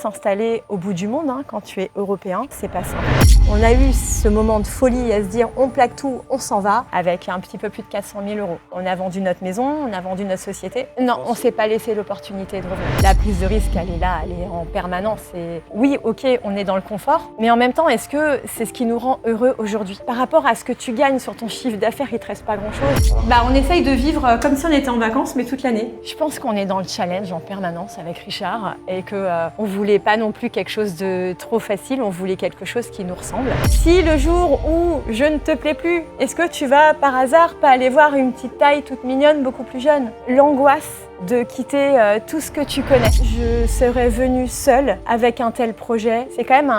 s'installer au bout du monde, quand tu es européen, c'est pas simple. On a eu ce moment de folie à se dire on plaque tout, on s'en va, avec un petit peu plus de 400 000 €. On a vendu notre maison, on a vendu notre société. Non, on s'est pas laissé l'opportunité de revenir. La prise de risque, elle est là, elle est en permanence. Et oui, ok, on est dans le confort, mais en même temps, est-ce que c'est ce qui nous rend heureux aujourd'hui? Par rapport à ce que tu gagnes sur ton chiffre d'affaires, il te reste pas grand-chose. On essaye de vivre comme si on était en vacances, mais toute l'année. Je pense qu'on est dans le challenge en permanence avec Richard et qu'on ne voulait pas non plus quelque chose de trop facile, on voulait quelque chose qui nous ressemble. Si le jour où je ne te plais plus, est-ce que tu vas par hasard pas aller voir une petite taille toute mignonne, beaucoup plus jeune? L'angoisse de quitter tout ce que tu connais. Je serais venue seule avec un tel projet. C'est quand même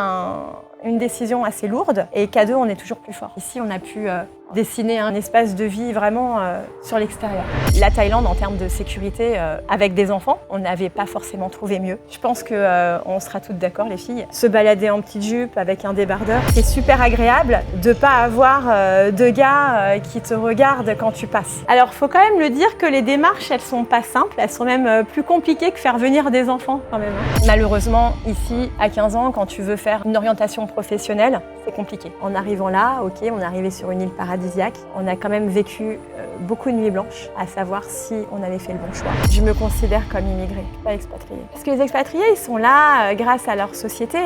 une décision assez lourde et qu'à deux, on est toujours plus fort. Ici, on a pu dessiner un espace de vie vraiment sur l'extérieur. La Thaïlande, en termes de sécurité, avec des enfants, on n'avait pas forcément trouvé mieux. Je pense qu'on sera toutes d'accord, les filles. Se balader en petite jupe avec un débardeur, c'est super agréable de ne pas avoir de gars qui te regardent quand tu passes. Alors, faut quand même le dire que les démarches, elles sont pas simples. Elles sont même plus compliquées que faire venir des enfants, quand même. Malheureusement, ici, à 15 ans, quand tu veux faire une orientation professionnelle, c'est compliqué. En arrivant là, ok, on est arrivé sur une île paradisiaque. On a quand même vécu beaucoup de nuits blanches à savoir si on avait fait le bon choix. Je me considère comme immigrée, pas expatriée. Parce que les expatriés, ils sont là grâce à leur société.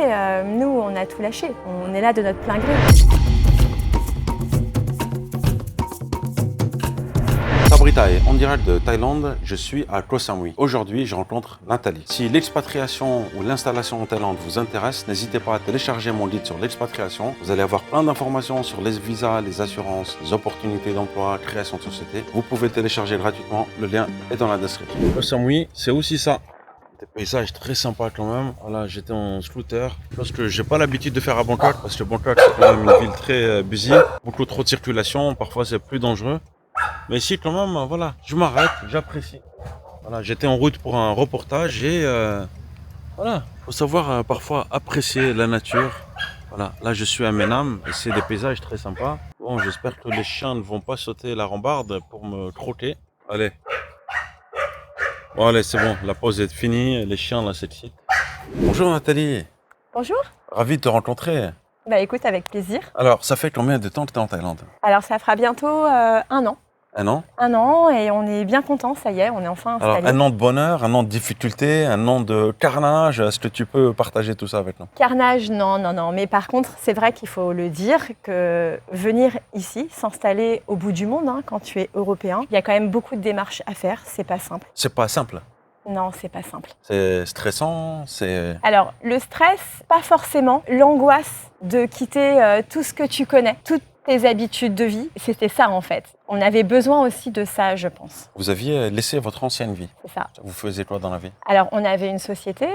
Nous, on a tout lâché. On est là de notre plein gré. Sabritai, en direct de Thaïlande, je suis à Koh Samui. Aujourd'hui, je rencontre Nathalie. Si l'expatriation ou l'installation en Thaïlande vous intéresse, n'hésitez pas à télécharger mon guide sur l'expatriation. Vous allez avoir plein d'informations sur les visas, les assurances, les opportunités d'emploi, création de société. Vous pouvez le télécharger gratuitement, le lien est dans la description. Koh Samui, c'est aussi ça. Des paysages très sympas quand même. Voilà, j'étais en scooter parce que j'ai pas l'habitude de faire à Bangkok parce que Bangkok c'est quand même une ville très busy, beaucoup trop de circulation, parfois c'est plus dangereux. Mais ici, quand même, voilà, je m'arrête, j'apprécie. Voilà, j'étais en route pour un reportage et voilà, faut savoir parfois apprécier la nature. Voilà, là je suis à Menam et c'est des paysages très sympas. Bon, j'espère que les chiens ne vont pas sauter la rambarde pour me croquer. Allez. Bon, allez, c'est bon, la pause est finie, les chiens là, c'est excitant. Bonjour Nathalie. Bonjour. Ravi de te rencontrer. Bah écoute, avec plaisir. Alors, ça fait combien de temps que tu es en Thaïlande? Alors ça fera bientôt 1 an. Un an? 1 an et on est bien content, ça y est, on est enfin installé. Alors, un an de bonheur, un an de difficulté, un an de carnage. Est-ce que tu peux partager tout ça avec nous? Carnage, non. Mais par contre, c'est vrai qu'il faut le dire que venir ici, s'installer au bout du monde, quand tu es européen, il y a quand même beaucoup de démarches à faire, c'est pas simple. C'est pas simple. Non, c'est pas simple. C'est stressant, c'est... Alors, le stress, pas forcément. L'angoisse de quitter tout ce que tu connais, toutes tes habitudes de vie, c'était ça en fait. On avait besoin aussi de ça, je pense. Vous aviez laissé votre ancienne vie. C'est ça. Vous faisiez quoi dans la vie? Alors, on avait une société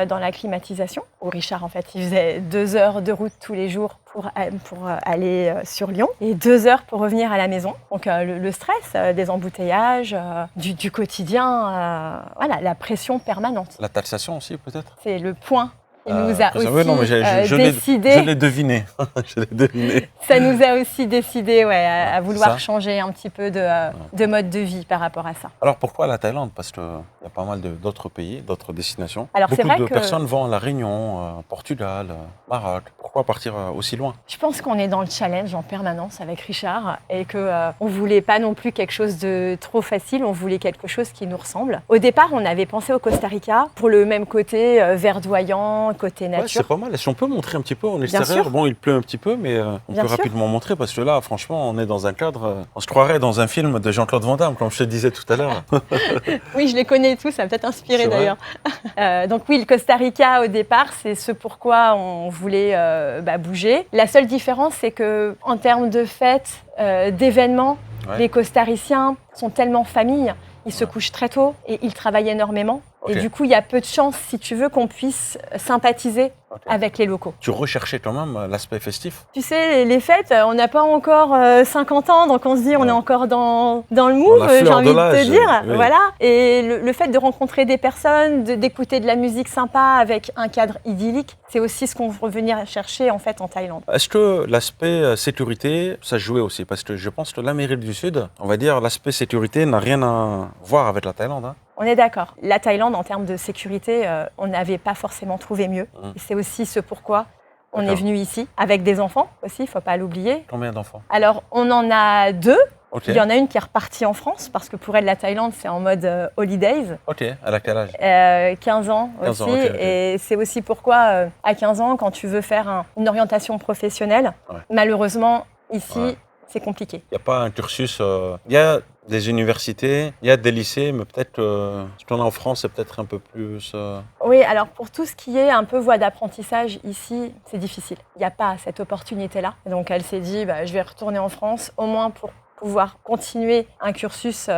dans la climatisation, où Richard, en fait, il faisait 2 heures de route tous les jours pour aller sur Lyon et 2 heures pour revenir à la maison. Donc, le stress, des embouteillages, du quotidien, voilà, la pression permanente. La taxation aussi, peut-être? C'est le point qui nous a aussi non, mais décidé. Je l'ai deviné. Je l'ai deviné. Ça nous a aussi décidé à vouloir changer un petit peu de mode de vie par rapport à ça. Alors pourquoi la Thaïlande? Parce qu'il y a pas mal d'autres pays, d'autres destinations. Alors, beaucoup de personnes vont à La Réunion, Portugal, Maroc. Pourquoi partir aussi loin? Je pense qu'on est dans le challenge en permanence avec Richard et qu'on ne voulait pas non plus quelque chose de trop facile, on voulait quelque chose qui nous ressemble. Au départ, on avait pensé au Costa Rica pour le même côté verdoyant, côté nature. Ouais, c'est pas mal. Est-ce qu'on peut montrer un petit peu en extérieur? Bon, il pleut un petit peu, mais on peut rapidement montrer parce que là, franchement, on est dans un cadre... on se croirait dans un film de Jean-Claude Van Damme, comme je te disais tout à l'heure. Oui, je les connais tous, ça m'a peut-être inspiré d'ailleurs. Donc oui, le Costa Rica, au départ, c'est ce pourquoi on voulait bouger. La seule différence, c'est qu'en termes de fêtes, d'événements, les Costariciens sont tellement famille, ils se couchent très tôt et ils travaillent énormément. Et du coup, il y a peu de chances, si tu veux, qu'on puisse sympathiser avec les locaux. Tu recherchais quand même l'aspect festif? Tu sais, les fêtes, on n'a pas encore 50 ans, donc on se dit on est encore dans le move, j'ai envie de te dire. Oui. Voilà. Et le fait de rencontrer des personnes, d'écouter de la musique sympa avec un cadre idyllique, c'est aussi ce qu'on veut venir chercher en fait en Thaïlande. Est-ce que l'aspect sécurité, ça jouait aussi? Parce que je pense que l'Amérique du Sud, on va dire, l'aspect sécurité n'a rien à voir avec la Thaïlande. On est d'accord. La Thaïlande, en termes de sécurité, on n'avait pas forcément trouvé mieux. Et c'est aussi ce pourquoi on est venu ici, avec des enfants aussi, il ne faut pas l'oublier. Combien d'enfants? Alors, on en a 2. Ok. Il y en a une qui est repartie en France, parce que pour elle, la Thaïlande, c'est en mode holidays. Ok, elle a quel âge? 15 ans 15 aussi. ans, ok. Et c'est aussi pourquoi, à 15 ans, quand tu veux faire une orientation professionnelle, malheureusement, ici, c'est compliqué. Il n'y a pas un cursus. Il y a des universités, il y a des lycées, mais peut-être ce qu'on a en France, c'est peut-être un peu plus. Oui, alors pour tout ce qui est un peu voie d'apprentissage ici, c'est difficile. Il n'y a pas cette opportunité-là. Donc elle s'est dit, je vais retourner en France, au moins pour pouvoir continuer un cursus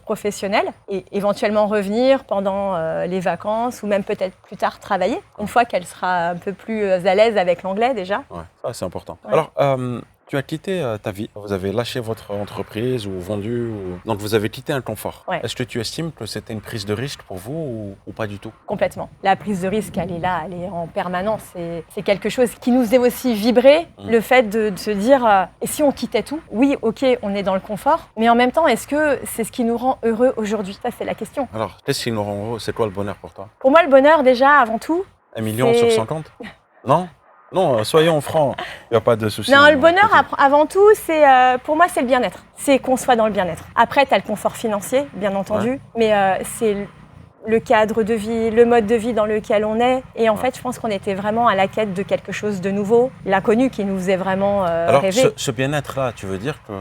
professionnel et éventuellement revenir pendant les vacances ou même peut-être plus tard travailler, une fois qu'elle sera un peu plus à l'aise avec l'anglais déjà. Ouais, ça c'est important. Ouais. Alors, tu as quitté ta vie, vous avez lâché votre entreprise ou vendu, donc vous avez quitté un confort. Ouais. Est-ce que tu estimes que c'était une prise de risque pour vous ou pas du tout? Complètement. La prise de risque, elle est là, elle est en permanence. C'est quelque chose qui nous faisait aussi vibrer, le fait de se dire, et si on quittait tout? Oui, ok, on est dans le confort, mais en même temps, est-ce que c'est ce qui nous rend heureux aujourd'hui? Ça, c'est la question. Alors, qu'est-ce qui nous rend heureux? C'est quoi le bonheur pour toi? Pour moi, le bonheur, déjà, avant tout... 1 million sur 50? Non? Non, soyons francs, il n'y a pas de souci. Non, le bonheur, avant tout, pour moi, c'est le bien-être. C'est qu'on soit dans le bien-être. Après, tu as le confort financier, bien entendu, mais c'est le cadre de vie, le mode de vie dans lequel on est. Et en fait, je pense qu'on était vraiment à la quête de quelque chose de nouveau, l'inconnu qui nous faisait vraiment Alors, rêver. ce bien-être-là, tu veux dire que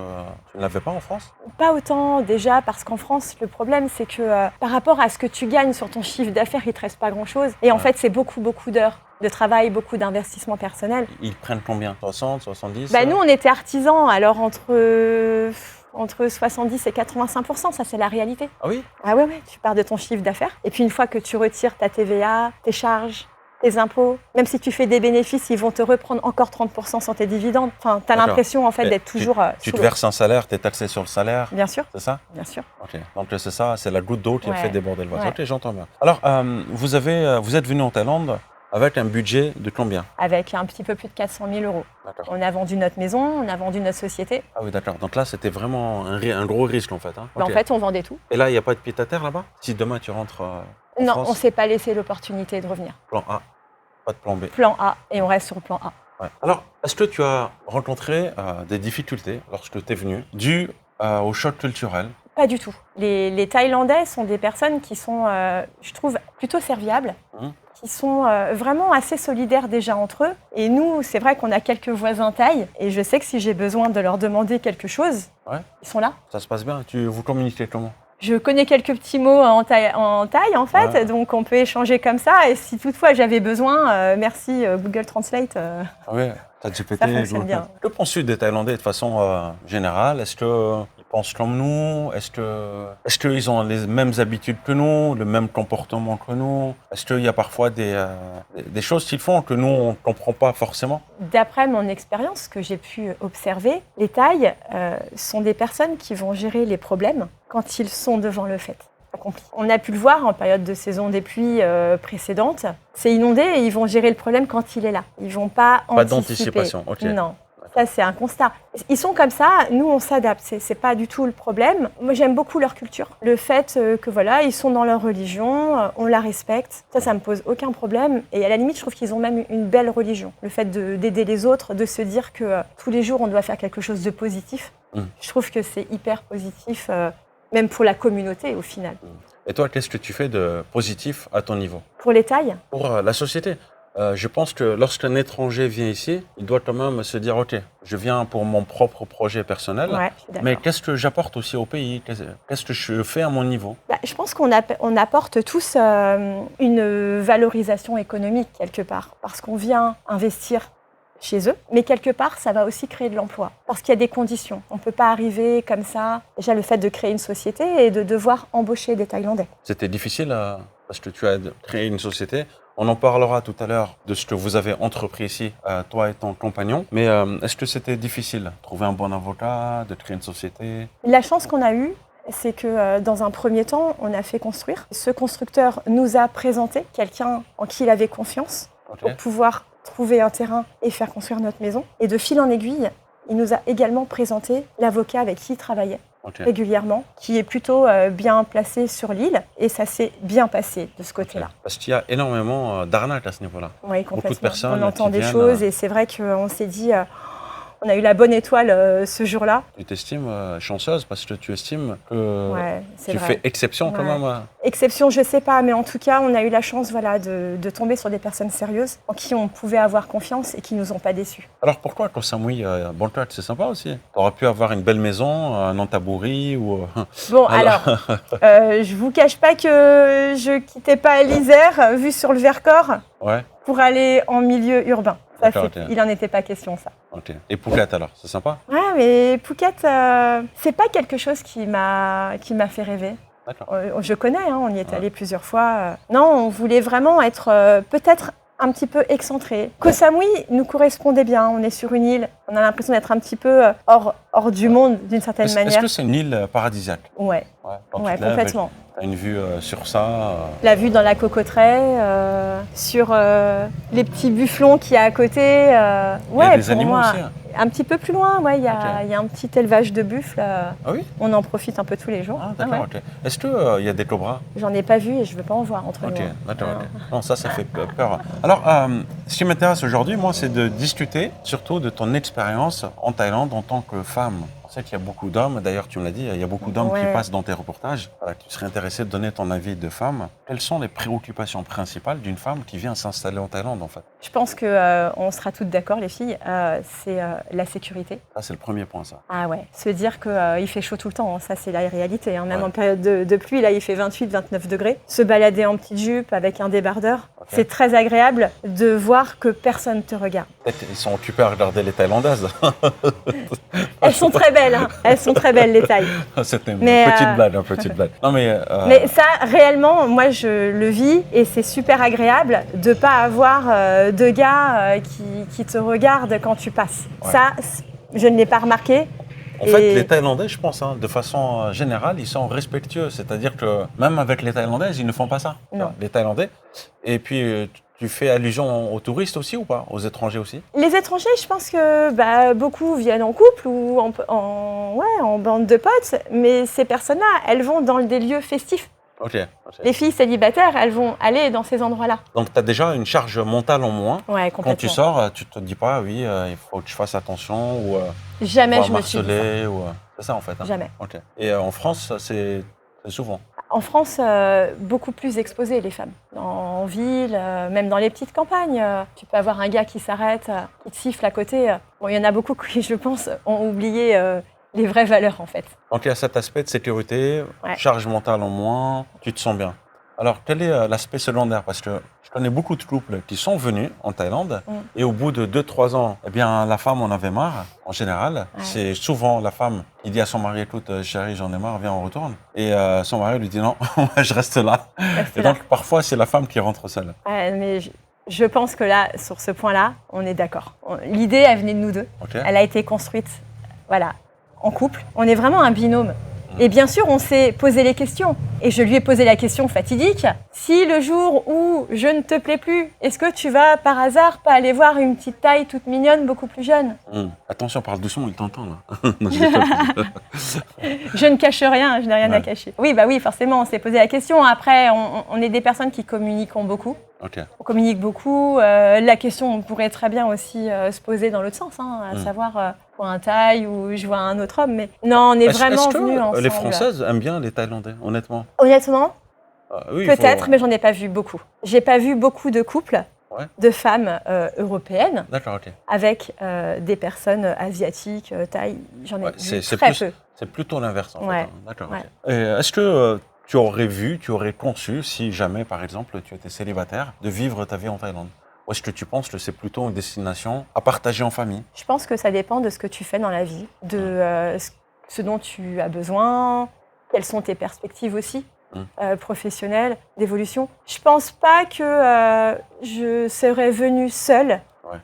tu ne l'avais pas en France? Pas autant déjà, parce qu'en France, le problème, c'est que par rapport à ce que tu gagnes sur ton chiffre d'affaires, il ne te reste pas grand-chose. Et en fait, c'est beaucoup d'heures de travail, beaucoup d'investissement personnel. Ils prennent combien? 60, 70? Nous, on était artisans, alors entre 70 et 85%, ça c'est la réalité. Ah oui? Ah ouais, tu pars de ton chiffre d'affaires. Et puis une fois que tu retires ta TVA, tes charges, tes impôts, même si tu fais des bénéfices, ils vont te reprendre encore 30% sur tes dividendes. Enfin, tu as l'impression en fait d'être toujours Tu te verses un salaire, tu es taxé sur le salaire. Bien sûr. C'est ça? Bien sûr. Ok, donc c'est ça, c'est la goutte d'eau qui a fait déborder le vase. Ouais. Ok, j'entends bien. Alors, vous êtes venu en Thaïlande avec un budget de combien? Avec un petit peu plus de 400 000 euros. D'accord. On a vendu notre maison, on a vendu notre société. Ah oui, d'accord. Donc là, c'était vraiment un gros risque en fait. Hein. En Ok. fait, on vendait tout. Et là, il n'y a pas de pied-à-terre là-bas? Si demain tu rentres en Non, France, on ne s'est pas laissé l'opportunité de revenir. plan A, pas de plan B. Plan A, et on reste sur le plan A. Ouais. Alors, est-ce que tu as rencontré des difficultés lorsque tu es venu, dues au choc culturel? Pas du tout. Les Thaïlandais sont des personnes qui sont, je trouve, plutôt serviables, qui sont vraiment assez solidaires déjà entre eux. Et nous, c'est vrai qu'on a quelques voisins thaïs, et je sais que si j'ai besoin de leur demander quelque chose, ils sont là. Ça se passe bien? Vous communiquez comment? Je connais quelques petits mots en thaï en fait, donc on peut échanger comme ça. Et si toutefois j'avais besoin, merci Google Translate. Ah oui, ChatGPT. Ça fonctionne bien. Que penses-tu des Thaïlandais de façon générale? Est-ce qu'ils pensent comme nous? Est-ce qu'ils ont les mêmes habitudes que nous, le même comportement que nous? Est-ce qu'il y a parfois des choses qu'ils font que nous, on ne comprend pas forcément? D'après mon expérience que j'ai pu observer, les Thaïs sont des personnes qui vont gérer les problèmes quand ils sont devant le fait accompli. On a pu le voir en période de saison des pluies précédente. C'est inondé et ils vont gérer le problème quand il est là. Ils ne vont pas anticiper. Pas d'anticipation, ok. Non. Ça, c'est un constat. Ils sont comme ça, nous, on s'adapte. C'est pas du tout le problème. Moi, j'aime beaucoup leur culture. Le fait que, voilà, ils sont dans leur religion, on la respecte. Ça me pose aucun problème. Et à la limite, je trouve qu'ils ont même une belle religion. Le fait d'aider les autres, de se dire que tous les jours, on doit faire quelque chose de positif. Je trouve que c'est hyper positif, même pour la communauté, au final. Et toi, qu'est-ce que tu fais de positif à ton niveau? Pour les Thaïs, Pour la société. Je pense que lorsqu'un étranger vient ici, il doit quand même se dire, ok, je viens pour mon propre projet personnel, ouais, je suis d'accord. mais qu'est-ce que j'apporte aussi au pays? Qu'est-ce que je fais à mon niveau? Je pense qu'on apporte tous une valorisation économique quelque part, parce qu'on vient investir chez eux, mais quelque part, ça va aussi créer de l'emploi, parce qu'il y a des conditions. On ne peut pas arriver comme ça, déjà le fait de créer une société et de devoir embaucher des Thaïlandais. C'était difficile parce que tu as créé une société. On en parlera tout à l'heure de ce que vous avez entrepris ici, toi et ton compagnon. Mais est-ce que c'était difficile? Trouver un bon avocat, de créer une société? La chance qu'on a eue, c'est que dans un premier temps, on a fait construire. Ce constructeur nous a présenté quelqu'un en qui il avait confiance pour pouvoir trouver un terrain et faire construire notre maison. Et de fil en aiguille, il nous a également présenté l'avocat avec qui il travaillait. régulièrement, qui est plutôt bien placé sur l'île. Et ça s'est bien passé de ce côté-là. Parce qu'il y a énormément d'arnaques à ce niveau-là. Oui, complètement. Beaucoup de personnes on entend qui des viennent, choses et c'est vrai qu'on s'est dit, on a eu la bonne étoile ce jour-là. Tu t'estimes chanceuse parce que tu estimes que c'est tu vrai. fais exception quand même. Exception, je sais pas, mais en tout cas, on a eu la chance de tomber sur des personnes sérieuses en qui on pouvait avoir confiance et qui nous ont pas déçus. Alors pourquoi Koh Samui Bonplat, c'est sympa aussi. Tu aurais pu avoir une belle maison, un Antabouri ou... Bon, alors, je vous cache pas que je quittais pas l'Isère, vu sur le Vercors, pour aller en milieu urbain. Il n'en était pas question, ça. Et Phuket alors, c'est sympa? Ouais, mais Phuket, c'est pas quelque chose qui m'a fait rêver. Je connais, on y est allé plusieurs fois. Non, on voulait vraiment être peut-être un petit peu excentré. Koh Samui nous correspondait bien. On est sur une île, on a l'impression d'être un petit peu hors du monde d'une certaine manière. Est-ce que c'est une île paradisiaque? Ouais, complètement. Tu as une vue sur ça La vue dans la cocoterie, sur les petits bufflons qu'il y a à côté. Il y a des animaux aussi. Un petit peu plus loin, il y a un petit élevage de buffles. On en profite un peu tous les jours. D'accord. Est-ce qu'il y a des cobras? J'en ai pas vu et je ne veux pas en voir entre nous. D'accord. Non, ça fait peur. Alors, ce qui m'intéresse aujourd'hui, moi, c'est de discuter surtout de ton expérience en Thaïlande en tant que femme. Je sais qu'il y a beaucoup d'hommes, d'ailleurs tu me l'as dit, il y a beaucoup d'hommes qui passent dans tes reportages. Tu serais intéressé de donner ton avis de femme. Quelles sont les préoccupations principales d'une femme qui vient s'installer en Thaïlande en fait? Je pense qu'on sera toutes d'accord les filles, c'est la sécurité. Ça c'est le premier point ça. Ah ouais, se dire qu'il fait chaud tout le temps, ça c'est la réalité. Même en période de pluie, là il fait 28-29 degrés. Se balader en petite jupe avec un débardeur, c'est très agréable de voir que personne ne te regarde. Peut-être ils sont occupés à regarder les Thaïlandaises. Elles sont très belles, elles sont très belles les Thaïs. C'était une petite blague. Non, mais ça, réellement, moi je le vis et c'est super agréable de ne pas avoir de gars qui te regardent quand tu passes. Ça, je ne l'ai pas remarqué. En fait, les Thaïlandais, je pense, de façon générale, ils sont respectueux. C'est-à-dire que même avec les Thaïlandaises, ils ne font pas ça. Non. Les Thaïlandais. Et puis, tu fais allusion aux touristes aussi ou pas? Aux étrangers aussi? Les étrangers, je pense que beaucoup viennent en couple ou en bande de potes. Mais ces personnes-là, elles vont dans des lieux festifs. Les filles célibataires, elles vont aller dans ces endroits-là. Donc, tu as déjà une charge mentale en moins. Ouais, complètement. Quand tu sors, tu te dis pas, il faut que je fasse attention ou jamais je me suis dit ça. C'est ça en fait. Jamais. Et en France, c'est souvent. En France, beaucoup plus exposées les femmes. En ville, même dans les petites campagnes, tu peux avoir un gars qui s'arrête, qui te siffle à côté. Il y en a beaucoup qui, je pense, ont oublié les vraies valeurs en fait. Donc il y a cet aspect de sécurité, charge mentale en moins, tu te sens bien. Alors quel est l'aspect secondaire? Parce que je connais beaucoup de couples qui sont venus en Thaïlande et au bout de 2-3 ans, la femme en avait marre. En général, c'est souvent la femme qui dit à son mari, écoute chérie, j'en ai marre, viens on retourne. Et son mari lui dit non, je reste là. Donc parfois c'est la femme qui rentre seule. Mais je pense que là, sur ce point-là, on est d'accord. L'idée, elle venait de nous deux. Elle a été construite, en couple. On est vraiment un binôme. Et bien sûr, on s'est posé les questions. Et je lui ai posé la question fatidique. Si le jour où je ne te plais plus, est-ce que tu vas par hasard pas aller voir une petite Thaï toute mignonne, beaucoup plus jeune? Attention, parle doucement, il t'entend là. Je ne cache rien, je n'ai rien à cacher. Oui, forcément, on s'est posé la question. Après, on est des personnes qui communiquent beaucoup. On communique beaucoup. La question, on pourrait très bien aussi se poser dans l'autre sens, à savoir pour un Thaï ou je vois un autre homme. Mais non, on est vraiment venus ensemble. Les Françaises aiment bien les Thaïlandais, honnêtement? Honnêtement, peut-être, mais j'en ai pas vu beaucoup. J'ai pas vu beaucoup de couples de femmes européennes avec des personnes asiatiques, Thaï. J'en ai vu très peu. C'est plutôt l'inverse en fait. D'accord. Est-ce que tu aurais conçu, si jamais, par exemple, tu étais célibataire, de vivre ta vie en Thaïlande? Ou est-ce que tu penses que c'est plutôt une destination à partager en famille? Je pense que ça dépend de ce que tu fais dans la vie, de ce dont tu as besoin, quelles sont tes perspectives aussi, professionnelles, d'évolution. Je pense pas que je serais venue seule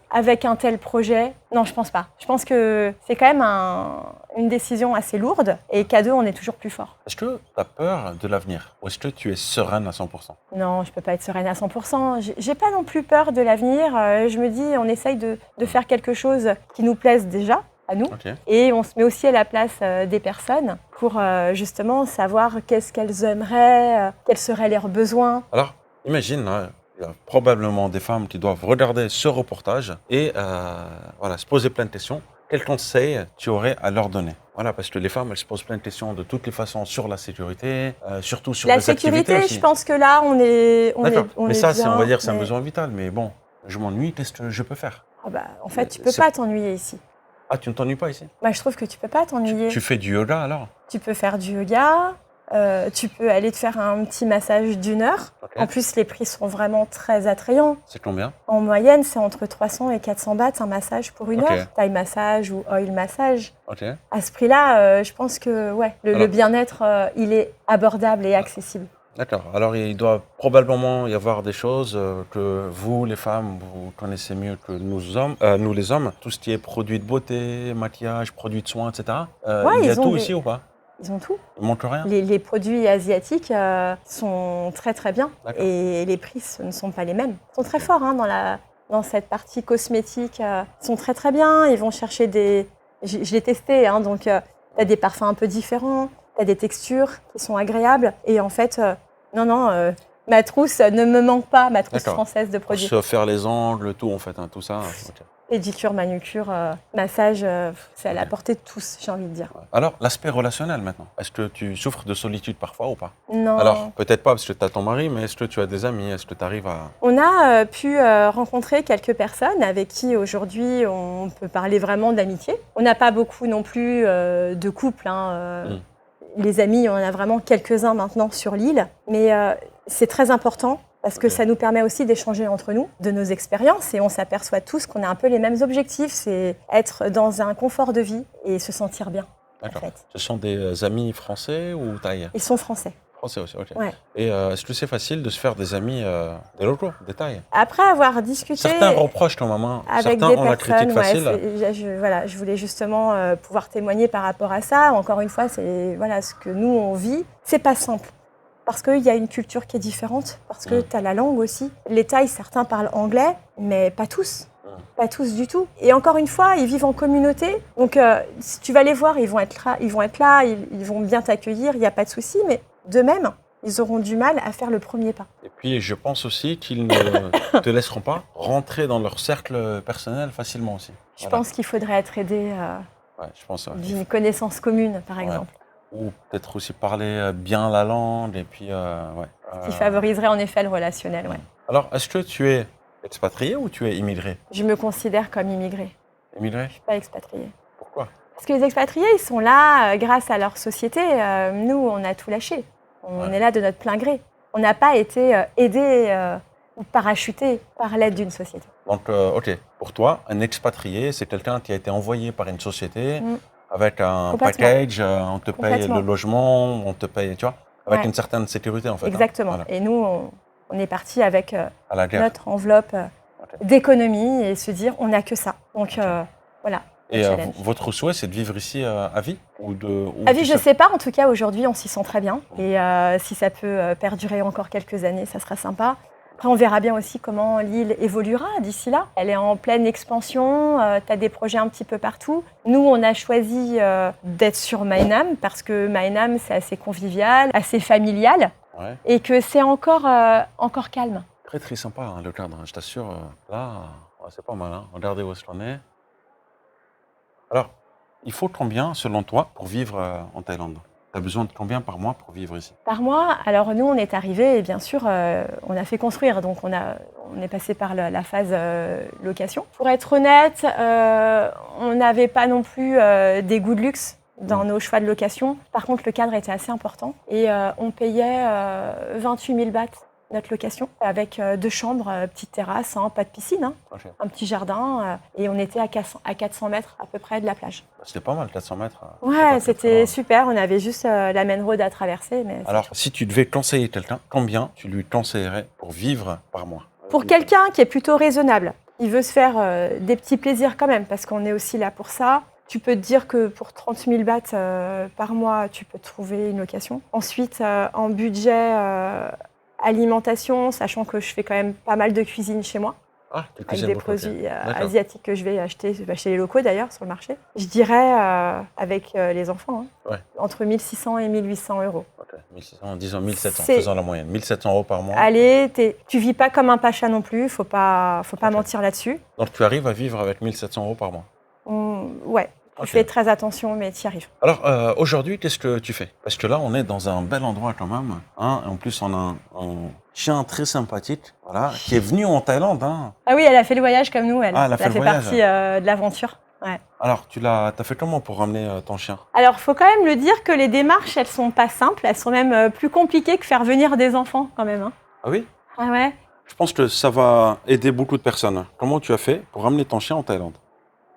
avec un tel projet. Non, je pense pas. Je pense que c'est quand même une décision assez lourde et qu'à deux, on est toujours plus fort. Est-ce que tu as peur de l'avenir ou est-ce que tu es sereine à 100%? Non, je peux pas être sereine à 100%. J'ai pas non plus peur de l'avenir. Je me dis, on essaye de faire quelque chose qui nous plaise déjà. à nous. Ok. Et on se met aussi à la place des personnes pour justement savoir qu'est-ce qu'elles aimeraient, quels seraient leurs besoins. Alors, imagine, là, il y a probablement des femmes qui doivent regarder ce reportage et voilà, se poser plein de questions. Quels conseils tu aurais à leur donner? Voilà, parce que les femmes, elles se posent plein de questions de toutes les façons sur la sécurité, surtout sur La les activités sécurité, aussi. je pense que là, on est D'accord, mais ça, bien, on va dire, c'est un mais- besoin vital. Mais bon, je m'ennuie, qu'est-ce que je peux faire? Ah bah, en fait, tu Mais peux c'est- pas t'ennuyer ici. Ah, tu ne t'ennuies pas ici? Moi, je trouve que tu peux pas t'ennuyer. Tu fais du yoga alors? Tu peux faire du yoga, tu peux aller te faire un petit massage d'1 heure. Ok. En plus, les prix sont vraiment très attrayants. C'est combien? En moyenne, c'est entre 300 et 400 bahts un massage pour 1 Ok. heure. Thai massage ou oil massage. Ok. À ce prix-là, je pense que ouais, le Alors- bien-être, il est abordable et accessible. D'accord. Alors, il doit probablement y avoir des choses que vous, les femmes, vous connaissez mieux que nous, hommes, nous les hommes. Tout ce qui est produits de beauté, maquillage, produits de soins, etc. Ouais, il y a ils ont tout des- ici ou pas? Ils ont tout. Il manque rien? Les produits asiatiques sont très très bien D'accord. et les prix ne sont pas les mêmes. Ils sont très forts hein, dans cette partie cosmétique. Ils sont très très bien. Ils vont chercher des... Je l'ai testé, hein, donc tu as des parfums un peu différents, tu as des textures qui sont agréables. Et en fait, ma trousse ne me manque pas, ma trousse D'accord. française de Pour produits. se faire les ongles, tout en fait, hein, tout ça. Ok. Pédicure, manucure, massage, c'est à la Ok. portée de tous, j'ai envie de dire. Alors, l'aspect relationnel maintenant. Est-ce que tu souffres de solitude parfois ou pas? Non. Alors, peut-être pas parce que tu as ton mari, mais est-ce que tu as des amis? Est-ce que tu arrives à... On a pu rencontrer quelques personnes avec qui aujourd'hui on peut parler vraiment d'amitié. On n'a pas beaucoup non plus de couples. Les amis, on en a vraiment quelques-uns maintenant sur l'île. Mais c'est très important parce que Ok. ça nous permet aussi d'échanger entre nous de nos expériences et on s'aperçoit tous qu'on a un peu les mêmes objectifs, c'est être dans un confort de vie et se sentir bien. En D'accord. fait. Ce sont des amis français ou thaïs? Ils sont français. Français aussi, ok. Ouais. Et est-ce que c'est facile de se faire des amis des locaux, des Thaïs? Après avoir discuté... Certains reprochent quand même, hein. Avec Certains des ont la critique personnes, facile. voilà, je voulais justement pouvoir témoigner par rapport à ça. Encore une fois, c'est voilà, ce que nous, on vit. C'est pas simple. Parce qu'il y a une culture qui est différente, parce que tu as la langue aussi. Les Thaïs, certains parlent anglais, mais pas tous. Pas tous du tout. Et encore une fois, ils vivent en communauté. Donc, si tu vas les voir, ils vont être là, ils vont bien t'accueillir, il n'y a pas de souci. Mais de même, ils auront du mal à faire le premier pas. Et puis, je pense aussi qu'ils ne te laisseront pas rentrer dans leur cercle personnel facilement aussi. Je Voilà. pense qu'il faudrait être aidé Ouais, je pense, ouais. d'une connaissance commune, par Ouais. exemple. Ou peut-être aussi parler bien la langue, et puis, ouais. Qui favoriserait en effet le relationnel, ouais. Alors, est-ce que tu es expatrié ou tu es immigré? Je me considère comme immigrée, Immigré? je suis pas expatriée. Pourquoi? Parce que les expatriés, ils sont là grâce à leur société. Nous, on a tout lâché. On est là de notre plein gré. On n'a pas été aidés ou parachutés par l'aide d'une société. Donc, ok, pour toi, un expatrié, c'est quelqu'un qui a été envoyé par une société avec un Complètement. package, on te paye Complètement. le logement, on te paye, tu vois, avec Ouais. une certaine sécurité en fait. hein. Exactement. Voilà, Et nous, on est parti avec à la guerre. notre enveloppe Ok. d'économie et se dire, on n'a que ça. Donc, voilà. Et challenge. votre souhait, c'est de vivre ici à vie ou À vie, je ne sais pas. En tout cas, aujourd'hui, on s'y sent très bien. Et si ça peut perdurer encore quelques années, ça sera sympa. Après, on verra bien aussi comment l'île évoluera d'ici là. Elle est en pleine expansion. Tu as des projets un petit peu partout. Nous, on a choisi d'être sur Mai Nam parce que Mai Nam, c'est assez convivial, assez familial Ouais. et que c'est encore calme. Très très sympa hein, le cadre, hein, je t'assure. Là, ouais, c'est pas mal. Hein. Regardez où est-ce qu'on est. Alors, il faut combien, selon toi, pour vivre en Thaïlande? Tu as besoin de combien par mois pour vivre ici? Par mois, alors nous, on est arrivés et bien sûr, on a fait construire. Donc, on est passé par la phase location. Pour être honnête, on n'avait pas non plus des goûts de luxe dans nos choix de location. Par contre, le cadre était assez important et on payait 28 000 bahts notre location avec 2 chambres, petite terrasse, hein, pas de piscine, hein, Ok. un petit jardin et on était à 400 mètres à peu près de la plage. C'était pas mal, 400 mètres. c'est pas Ouais, très, très c'était loin. super. On avait juste la main road à traverser. Mais c'est Alors, si tu devais conseiller quelqu'un, combien tu lui conseillerais pour vivre par mois? Pour quelqu'un qui est plutôt raisonnable, il veut se faire des petits plaisirs quand même, parce qu'on est aussi là pour ça. Tu peux te dire que pour 30 000 bahts par mois, tu peux trouver une location. Ensuite, en budget alimentation, sachant que je fais quand même pas mal de cuisine chez moi. Ah, tu avec cuisines des beaucoup, ok. produits D'accord. asiatiques que je vais acheter chez les locaux d'ailleurs sur le marché. Je dirais avec les enfants, hein, Ouais. entre 1600 et 1800 euros. Ok, 1600, disons 1700, C'est- faisons la moyenne. 1700 euros par mois. Allez, tu vis pas comme un pacha non plus, faut pas Ok. mentir là-dessus. Donc tu arrives à vivre avec 1700 euros par mois. Ouais, tu Ok. fais très attention, mais tu y arrives. Alors aujourd'hui, qu'est-ce que tu fais? Parce que là, on est dans un bel endroit quand même. Hein, et en plus, on a un chien très sympathique, voilà, qui est venu en Thaïlande. Hein. Ah oui, elle a fait le voyage comme nous, elle. Ah, elle a fait le voyage. partie de l'aventure. Ouais. Alors, t'as fait comment pour ramener ton chien? Alors, faut quand même le dire que les démarches, elles sont pas simples, elles sont même plus compliquées que faire venir des enfants quand même. Hein. Ah oui? Ah ouais. Je pense que ça va aider beaucoup de personnes. Comment tu as fait pour ramener ton chien en Thaïlande?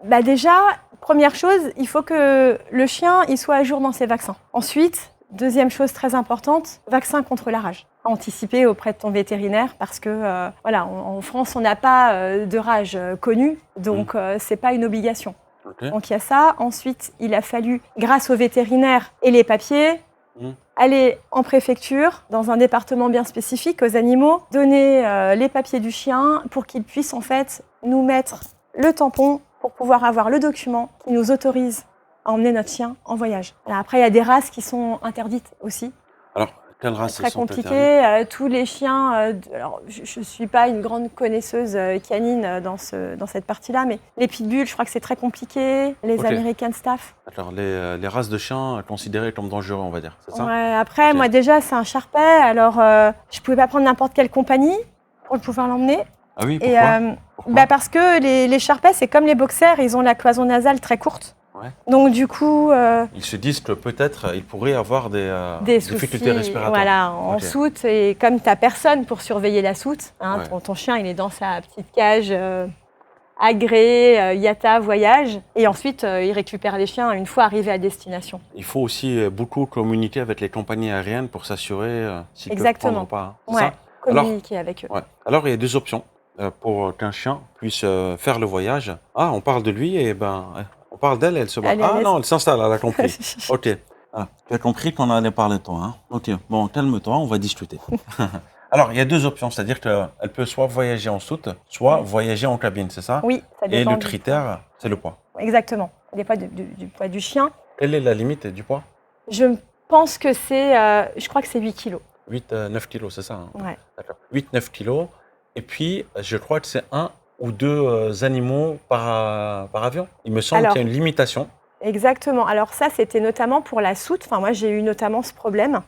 Bah déjà, première chose, il faut que le chien il soit à jour dans ses vaccins. Ensuite, deuxième chose très importante, vaccin contre la rage. Anticiper auprès de ton vétérinaire parce que voilà, en France, on n'a pas de rage connue, donc c'est pas une obligation. Ok. Donc il y a ça. Ensuite, il a fallu, grâce au vétérinaire et les papiers, aller en préfecture, dans un département bien spécifique, aux animaux, donner les papiers du chien pour qu'il puisse en fait nous mettre le tampon pour pouvoir avoir le document qui nous autorise à emmener notre chien en voyage. Alors après, il y a des races qui sont interdites aussi. Alors, quelle race C'est très sont compliqué. interdites? Tous les chiens, alors je ne suis pas une grande connaisseuse canine dans cette partie-là, mais les pitbulls, je crois que c'est très compliqué. Les Ok. American Staff. Alors, les races de chiens considérées comme dangereux, on va dire, c'est ça? Ouais, après, Ok. moi déjà, c'est un Sharpei, alors je ne pouvais pas prendre n'importe quelle compagnie pour pouvoir l'emmener. Ah oui, Et, pourquoi? Pourquoi? bah parce que les Sharpeis, c'est comme les boxers, ils ont la cloison nasale très courte. Ouais. Donc du coup, Ils se disent que peut-être ils pourraient avoir des difficultés soucis, respiratoires. voilà, en Ok. soute. Et comme tu n'as personne pour surveiller la soute, hein, Ouais. ton chien, il est dans sa petite cage agréée, Yata, voyage. Et ensuite, il récupère les chiens une fois arrivés à destination. Il faut aussi beaucoup communiquer avec les compagnies aériennes pour s'assurer s'ils peuvent Exactement. prendre ou pas. Hein. C'est Ouais, ça? communiquer avec eux. Ouais. Alors, il y a deux options pour qu'un chien puisse faire le voyage. Ah, on parle de lui et on parle d'elle et elle se bat. Elle est à Ah l'aise. non, elle s'installe, elle a compris. Ok. Ah, tu as compris qu'on allait parler de toi. Hein? Ok, bon, calme-toi, on va discuter. Alors, il y a deux options, c'est-à-dire qu'elle peut soit voyager en soute, soit voyager en cabine, c'est ça? Oui, ça Et dépend. le critère, c'est le poids. Exactement. Ça dépend du poids du chien. Quelle est la limite du poids? Je pense que c'est, je crois que c'est 8 kilos. 8-9 kilos, c'est ça? Hein? Ouais. D'accord. 8-9 kilos. Et puis, je crois que c'est un ou deux animaux par avion. Il me semble Alors, qu'il y a une limitation. Exactement. Alors ça, c'était notamment pour la soute. Enfin, moi, j'ai eu notamment ce problème.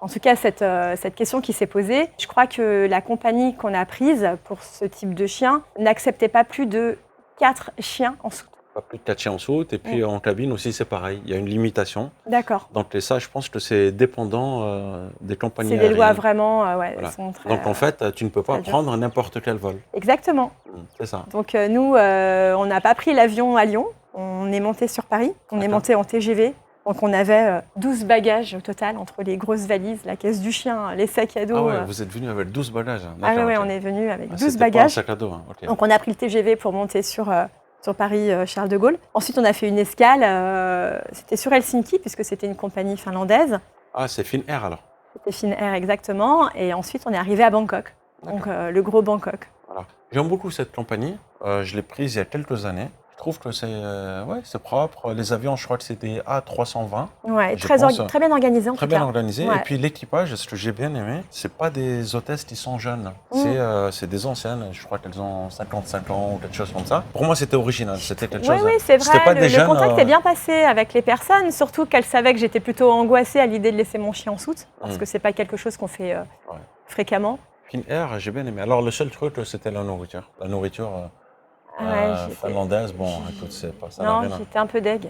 En tout cas, cette question qui s'est posée. Je crois que la compagnie qu'on a prise pour ce type de chien n'acceptait pas plus de 4 chiens en soute. Pas plus de 4 chiens en saute. Et puis en cabine aussi, c'est pareil. Il y a une limitation. D'accord. Donc ça, je pense que c'est dépendant des compagnies C'est des aériennes. lois vraiment, ouais, Voilà. elles sont très... Donc en fait, tu ne peux pas très dures. prendre n'importe quel vol. Exactement. C'est ça. Donc nous, on n'a pas pris l'avion à Lyon. On est monté sur Paris. On est D'accord. monté en TGV. Donc on avait 12 bagages au total entre les grosses valises, la caisse du chien, les sacs à dos. Ah ouais, vous êtes venu avec 12 bagages. Hein. Ah D'accord, ouais, ok. on est venu avec 12 C'était pas un bagages. sac à dos. Hein. Ok. Donc on a pris le TGV pour monter sur Paris-Charles de Gaulle. Ensuite, on a fait une escale, c'était sur Helsinki, puisque c'était une compagnie finlandaise. Ah, c'est Finnair alors. C'était Finnair exactement. Et ensuite, on est arrivé à Bangkok, donc le gros Bangkok. Voilà. J'aime beaucoup cette compagnie. Je l'ai prise il y a quelques années. Je trouve que c'est propre. Les avions, je crois que c'est des A320. Ouais, Je très, pense, très bien organisé en Très tout bien cas. organisé. Ouais. Et puis l'équipage, ce que j'ai bien aimé, c'est pas des hôtesses qui sont jeunes. C'est des anciennes. Je crois qu'elles ont 55 ans ou quelque chose comme ça. Pour moi, c'était original. C'était quelque Oui, chose. oui, c'est C'était vrai. pas des Le jeunes. contact est bien passé avec les personnes, surtout qu'elles savaient que j'étais plutôt angoissée à l'idée de laisser mon chien en soute, parce que c'est pas quelque chose qu'on fait fréquemment. Finnair, j'ai bien aimé. Alors le seul truc, c'était la nourriture. La nourriture Ouais, finlandaise, bon, écoute, c'est pas ça. n'a non, rien à- j'étais un peu deg.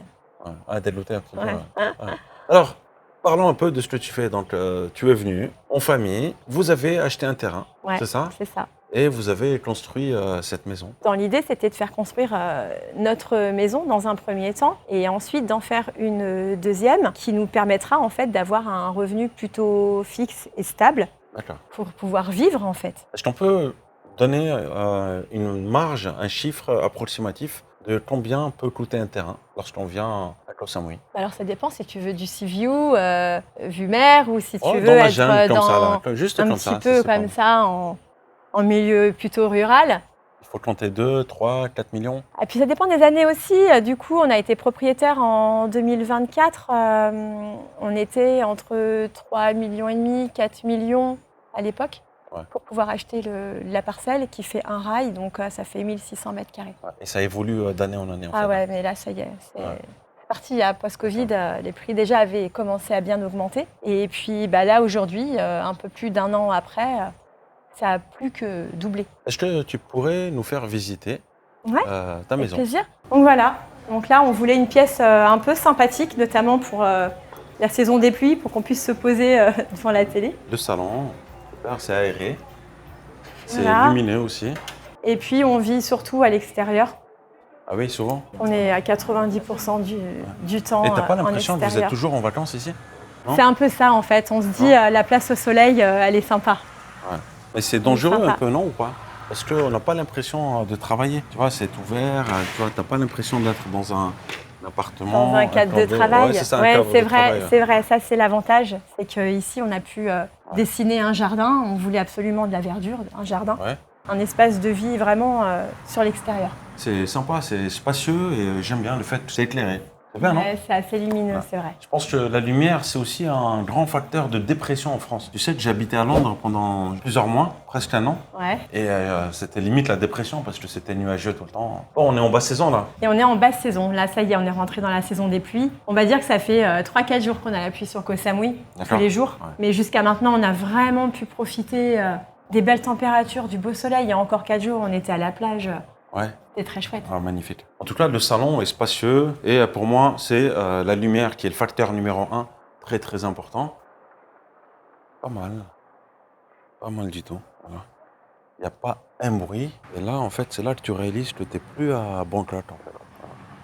Ouais. Ah, dégoûté un petit peu. Ouais. Ouais. Alors, parlons un peu de ce que tu fais. Donc, tu es venu en famille, vous avez acheté un terrain, Ouais, c'est ça? c'est ça. Et vous avez construit cette maison. Dans l'idée, c'était de faire construire notre maison dans un premier temps et ensuite d'en faire une deuxième qui nous permettra en fait d'avoir un revenu plutôt fixe et stable D'accord. pour pouvoir vivre en fait. Est-ce qu'on peut donner une marge, un chiffre approximatif de combien peut coûter un terrain lorsqu'on vient à Koh Samui? Alors ça dépend si tu veux du sea view, vue mer ou si tu veux dans la être jungle, comme ça, dans là, juste un comme petit ça. peu comme ça en milieu plutôt rural. Il faut compter 2, 3, 4 millions. Et puis ça dépend des années aussi. Du coup, on a été propriétaire en 2024. On était entre 3,5 millions, 4 millions à l'époque pour pouvoir acheter la parcelle qui fait un rail. Donc ça fait 1600 mètres carrés. Et ça évolue d'année en année. En fait. Ouais, mais là, ça y est. C'est parti. Post-Covid, les prix déjà avaient commencé à bien augmenter. Et puis là, aujourd'hui, un peu plus d'un an après, ça a plus que doublé. Est-ce que tu pourrais nous faire visiter ta maison? Avec plaisir. Donc voilà. Donc là, on voulait une pièce un peu sympathique, notamment pour la saison des pluies, pour qu'on puisse se poser devant la télé. Le salon, c'est aéré. C'est Voilà. lumineux aussi. Et puis, on vit surtout à l'extérieur. Ah oui, souvent. On est à 90% du temps Et t'as pas en l'impression que vous êtes extérieur. toujours en vacances ici? C'est un peu ça, en fait. On se dit, la place au soleil, elle est sympa. Ouais. Mais c'est dangereux sympa. un peu, non, ou pas? Parce qu'on n'a pas l'impression de travailler. Tu vois, c'est ouvert. Tu vois, t'as pas l'impression d'être dans un appartement. Dans un cadre de travail. Ouais, c'est ça, un cadre de travail. C'est vrai. Ça, c'est l'avantage. C'est qu'ici, on a pu dessiner un jardin. On voulait absolument de la verdure, un jardin. Ouais. Un espace de vie vraiment sur l'extérieur. C'est sympa, c'est spacieux et j'aime bien le fait que c'est éclairé. C'est bien, non? Ouais, c'est assez lumineux, c'est vrai. Je pense que la lumière, c'est aussi un grand facteur de dépression en France. Tu sais que j'ai habité à Londres pendant plusieurs mois, presque un an. Ouais. Et c'était limite la dépression parce que c'était nuageux tout le temps. Bon, on est en basse saison là. Et on est en basse saison. Là, ça y est, on est rentré dans la saison des pluies. On va dire que ça fait 3-4 jours qu'on a la pluie sur Koh Samui, tous les jours. Ouais. Mais jusqu'à maintenant, on a vraiment pu profiter des belles températures, du beau soleil. Il y a encore 4 jours, on était à la plage. Ouais. C'était très chouette. Ah, magnifique. En tout cas, le salon est spacieux et pour moi, c'est la lumière qui est le facteur numéro 1, très très important. Pas mal. Pas mal du tout. Voilà. Il n'y a pas un bruit. Et là, en fait, c'est là que tu réalises que tu n'es plus à Bangkok. En fait.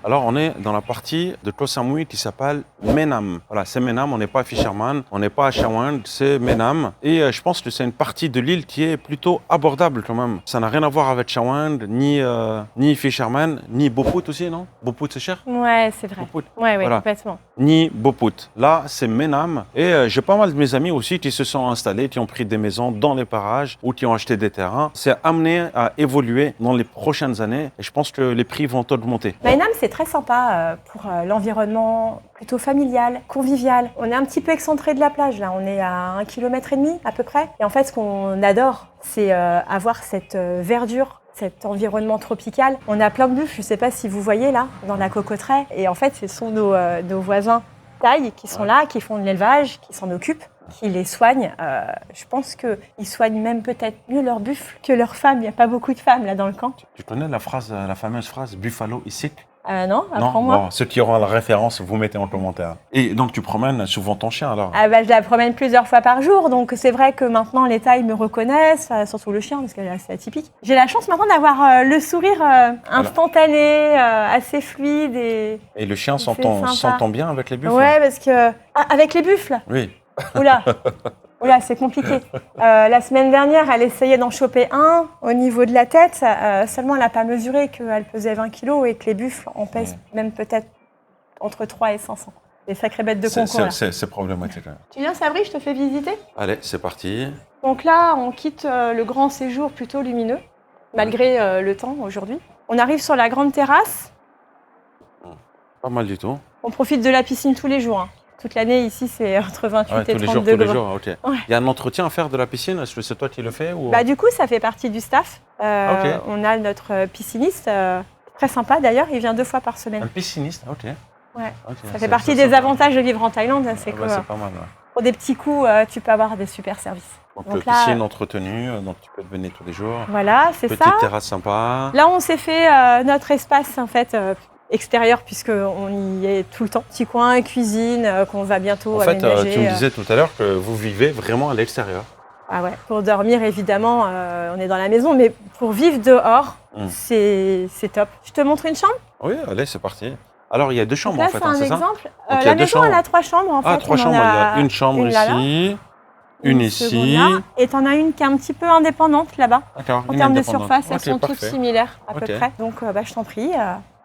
Alors, on est dans la partie de Koh Samui qui s'appelle Menam. Voilà, c'est Menam, on n'est pas à Fisherman, on n'est pas à Chaweng, c'est Menam. Et je pense que c'est une partie de l'île qui est plutôt abordable quand même. Ça n'a rien à voir avec Chaweng, ni Fisherman, ni Boput aussi, non? Boput, c'est cher? Ouais, c'est vrai. Boput. Ouais, Voilà. complètement. Ni Boput. Là, c'est Menam. Et j'ai pas mal de mes amis aussi qui se sont installés, qui ont pris des maisons dans les parages ou qui ont acheté des terrains. C'est amené à évoluer dans les prochaines années et je pense que les prix vont augmenter. Menam, c'est très sympa pour l'environnement plutôt familial, convivial. On est un petit peu excentré de la plage, là. On est à 1,5 km à peu près. Et en fait, ce qu'on adore, c'est avoir cette verdure, cet environnement tropical. On a plein de buffles, je ne sais pas si vous voyez là, dans la cocoterie. Et en fait, ce sont nos voisins thaïs qui sont là, qui font de l'élevage, qui s'en occupent, qui les soignent. Je pense qu'ils soignent même peut-être mieux leurs buffles que leurs femmes. Il n'y a pas beaucoup de femmes là dans le camp. Tu connais la fameuse phrase « Buffalo is sick » ? Non, apprends-moi. Bon, ceux qui auront la référence, vous mettez en commentaire. Et donc, tu promènes souvent ton chien alors? Je la promène plusieurs fois par jour, donc c'est vrai que maintenant les Thaïs me reconnaissent, surtout le chien, parce qu'elle est assez atypique. J'ai la chance maintenant d'avoir le sourire instantané, assez fluide et le chien s'entend bien avec les buffles? Ouais, parce que... avec les buffles? Oui. Oula, c'est compliqué. La semaine dernière, elle essayait d'en choper un au niveau de la tête. Seulement, elle n'a pas mesuré qu'elle pesait 20 kilos et que les buffles en pèsent même peut-être entre 3 et 500. Des sacrées bêtes de concours. C'est problématique. Tu viens, Sabri, je te fais visiter? Allez, c'est parti. Donc là, on quitte le grand séjour plutôt lumineux, malgré le temps aujourd'hui. On arrive sur la grande terrasse. Pas mal du tout. On profite de la piscine tous les jours. Hein. Toute l'année, ici, c'est entre 28 et 30 degrés. Tous les jours, ok. Ouais. Il y a un entretien à faire de la piscine? Est-ce que c'est toi qui le fais ou... Du coup, ça fait partie du staff. On a notre pisciniste, très sympa d'ailleurs, il vient 2 fois par semaine. Un pisciniste, ok. Ouais. Ça fait partie des avantages de vivre en Thaïlande, c'est que c'est pas mal. Ouais. Pour des petits coups, tu peux avoir des super services. Donc là, piscine entretenue, donc tu peux venir tous les jours. Voilà, c'est ça. Petite terrasse sympa. Là, on s'est fait notre espace en fait extérieur puisqu'on y est tout le temps. Petit coin, cuisine, qu'on va bientôt aménager. En fait, tu me disais tout à l'heure que vous vivez vraiment à l'extérieur. Ah ouais. Pour dormir, évidemment, on est dans la maison, mais pour vivre dehors, c'est top. Je te montre une chambre? Oui, allez, c'est parti. Alors, il y a 2 chambres là, en fait, c'est un c'est ça? exemple. La maison, elle a 3 chambres en fait. Ah, 3 chambres, il y a une chambre ici, une ici. Là, et tu en as une qui est un petit peu indépendante là-bas. D'accord. En termes de surface, elles sont toutes similaires à peu près. Donc, je t'en prie.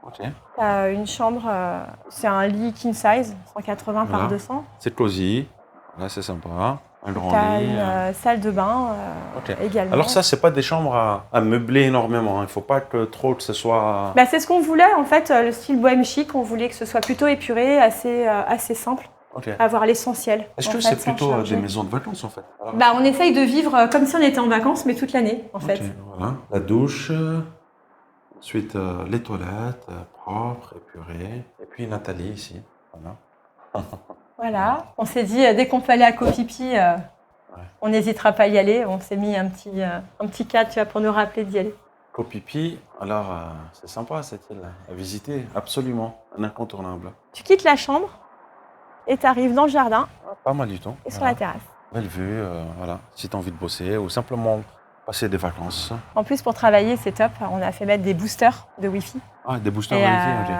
Ok. Tu as une chambre, c'est un lit king size, 180 par 200. C'est cosy, là c'est sympa. Un grand T'as lit. une salle de bain Ok. également. Alors ça, c'est pas des chambres à meubler énormément. Il faut pas que trop que ce soit. Bah, c'est ce qu'on voulait en fait, le style bohème chic. On voulait que ce soit plutôt épuré, assez simple, Ok. avoir l'essentiel. Est-ce en que fait, c'est sans plutôt charger. des maisons de vacances en fait? Alors, Bah, on essaye de vivre comme si on était en vacances, mais toute l'année en fait. ok, voilà. La douche. Ensuite, les toilettes propres, épurées. Et puis Nathalie ici. Voilà. Voilà. On s'est dit dès qu'on peut aller à Copipi, on n'hésitera pas à y aller. On s'est mis un petit cadre, tu vois, pour nous rappeler d'y aller. Kopipi, alors c'est sympa cette île à visiter, absolument, un incontournable. Tu quittes la chambre et tu arrives dans le jardin Pas mal du tout. et sur Voilà. la terrasse. Belle vue, voilà, si tu as envie de bosser ou simplement passer des vacances. En plus, pour travailler, c'est top. On a fait mettre des boosters de Wi-Fi. Ah, des boosters Et, Wi-Fi, ok.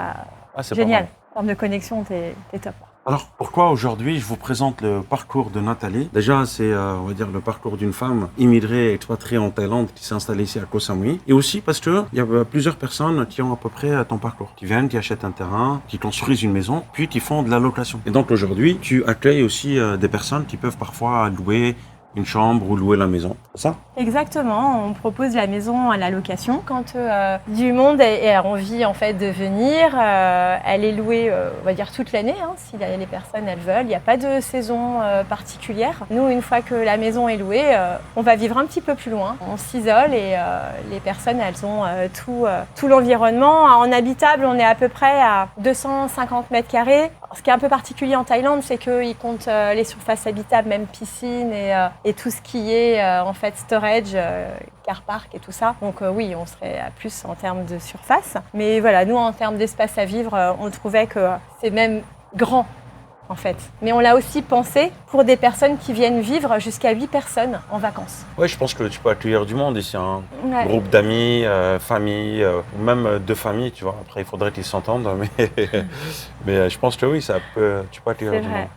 Ah, c'est pas génial. mal. En termes de connexion, t'es top. Alors, pourquoi aujourd'hui je vous présente le parcours de Nathalie? Déjà, c'est, on va dire, le parcours d'une femme immigrée, expatriée en Thaïlande qui s'est installée ici à Koh Samui. Et aussi parce qu'il y a plusieurs personnes qui ont à peu près ton parcours. Qui viennent, qui achètent un terrain, qui construisent une maison, puis qui font de la location. Et donc aujourd'hui, tu accueilles aussi des personnes qui peuvent parfois louer une chambre ou louer la maison, c'est ça? Exactement, on propose la maison à la location. Quand du monde a envie en fait de venir, elle est louée, on va dire toute l'année, hein, si les personnes elles veulent. Il n'y a pas de saison particulière. Nous, une fois que la maison est louée, on va vivre un petit peu plus loin. On s'isole et les personnes elles ont tout l'environnement. En habitable, on est à peu près à 250 mètres carrés. Ce qui est un peu particulier en Thaïlande, c'est qu'ils comptent les surfaces habitables, même piscine et tout ce qui est en fait storage, car park et tout ça. Donc oui, on serait à plus en termes de surface. Mais voilà, nous en termes d'espace à vivre, on trouvait que c'est même grand en fait. Mais on l'a aussi pensé pour des personnes qui viennent vivre jusqu'à 8 personnes en vacances. Oui, je pense que tu peux accueillir du monde ici, un Ouais. groupe d'amis, famille, ou même deux familles, tu vois. Après, il faudrait qu'ils s'entendent, mais je pense que oui, tu peux accueillir C'est du vrai. monde.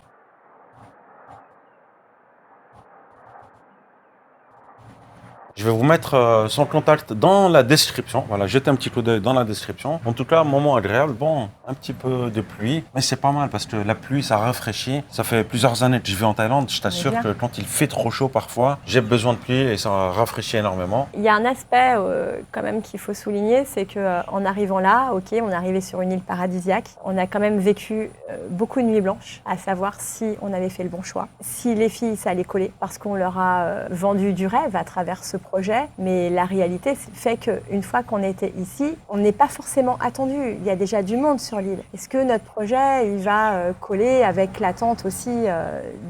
Je vais vous mettre son contact dans la description. Voilà, jetez un petit coup d'œil dans la description. En tout cas, moment agréable. Bon, un petit peu de pluie, mais c'est pas mal parce que la pluie, ça rafraîchit. Ça fait plusieurs années que je vis en Thaïlande. Je t'assure bien. que quand il fait trop chaud parfois, j'ai besoin de pluie et ça rafraîchit énormément. Il y a un aspect quand même qu'il faut souligner, c'est qu'en arrivant là, ok, on est arrivé sur une île paradisiaque, on a quand même vécu beaucoup de nuits blanches, à savoir si on avait fait le bon choix, si les filles ça allait coller, parce qu'on leur a vendu du rêve à travers ce projet, mais la réalité fait qu'une fois qu'on était ici, on n'est pas forcément attendu. Il y a déjà du monde sur l'île. Est-ce que notre projet il va coller avec l'attente aussi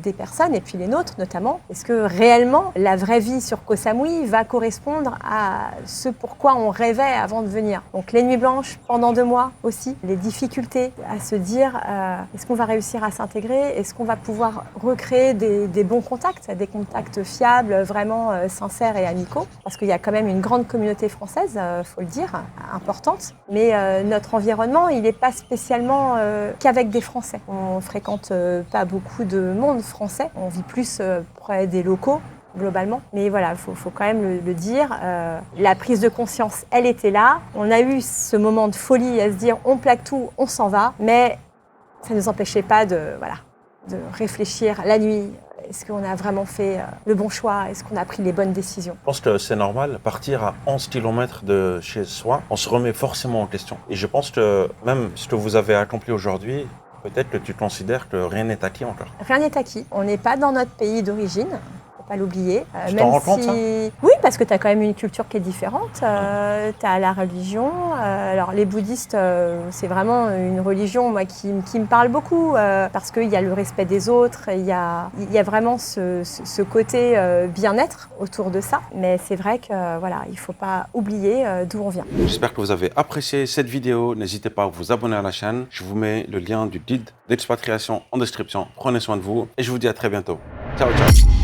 des personnes et puis les nôtres notamment? Est-ce que réellement la vraie vie sur Koh Samui va correspondre à ce pourquoi on rêvait avant de venir? Donc les nuits blanches pendant 2 mois aussi, les difficultés à se dire est-ce qu'on va réussir à s'intégrer? Est-ce qu'on va pouvoir recréer des bons contacts, des contacts fiables, vraiment sincères et amicaux? Parce qu'il y a quand même une grande communauté française, faut le dire, importante. Mais notre environnement, il n'est pas spécialement qu'avec des Français. On fréquente pas beaucoup de monde français. On vit plus près des locaux, globalement. Mais voilà, il faut quand même le dire. La prise de conscience, elle était là. On a eu ce moment de folie à se dire on plaque tout, on s'en va. Mais ça ne nous empêchait pas de réfléchir la nuit. Est-ce qu'on a vraiment fait le bon choix? Est-ce qu'on a pris les bonnes décisions? Je pense que c'est normal, partir à 11 km de chez soi, on se remet forcément en question. Et je pense que même ce que vous avez accompli aujourd'hui, peut-être que tu considères que rien n'est acquis encore. Rien n'est acquis. On n'est pas dans notre pays d'origine. Pas l'oublier. Tu t'en rends compte, ça? Oui, parce que tu as quand même une culture qui est différente. Tu as la religion. Alors les bouddhistes, c'est vraiment une religion moi, qui me parle beaucoup parce qu'il y a le respect des autres, il y a vraiment ce côté bien-être autour de ça. Mais c'est vrai que voilà, il ne faut pas oublier d'où on vient. J'espère que vous avez apprécié cette vidéo. N'hésitez pas à vous abonner à la chaîne. Je vous mets le lien du guide d'expatriation en description. Prenez soin de vous et je vous dis à très bientôt. Ciao, ciao.